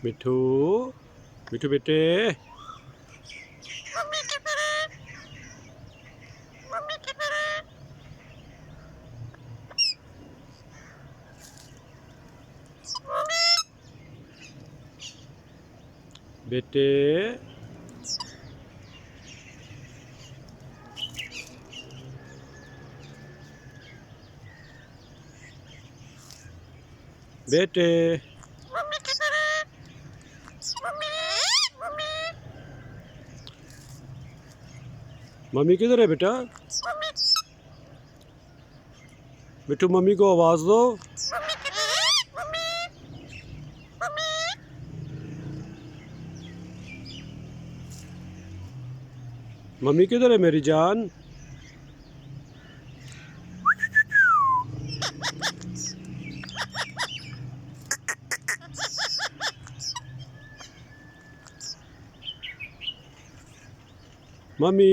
मिठू मिठू बेटे। बेटे बेटे मम्मी किधर है बेटा? मिठू मम्मी को आवाज दो। मम्मी किधर है मेरी जान? मम्मी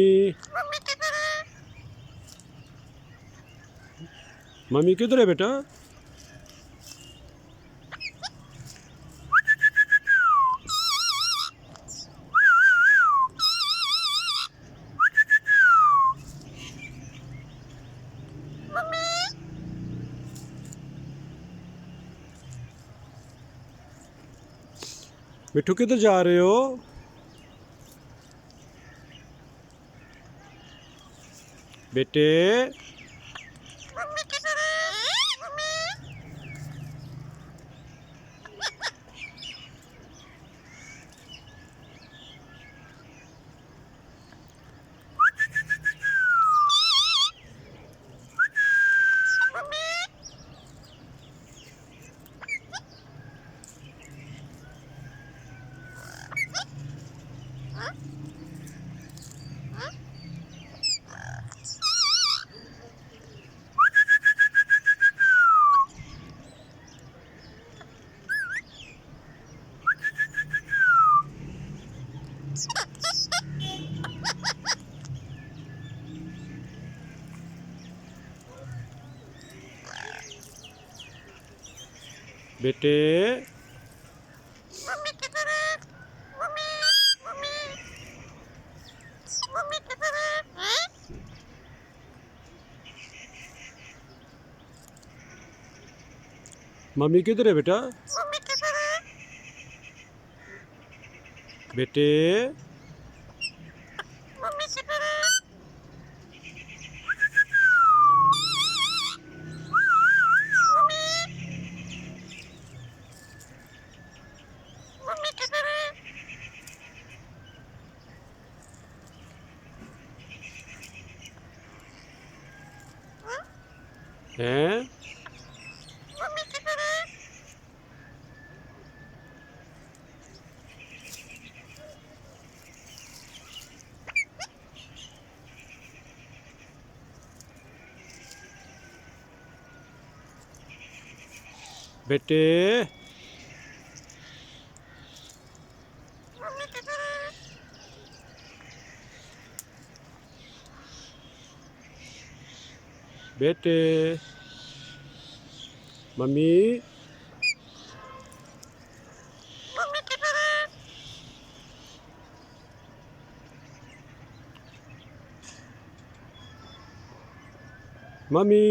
मम्मी किधर है बेटा? मिठू किधर जा रहे हो? बेटे बेटे मम्मी किधर है? मम्मी मम्मी मम्मी किधर है? मम्मी किधर है बेटा? मम्मी किधर है? बेटे मम्मी किधर है? मम्मी किधर है? हैं? मम्मी किधर है? बेटे मम्मी किधर है? बेटे मम्मी मम्मी किधर है? मम्मी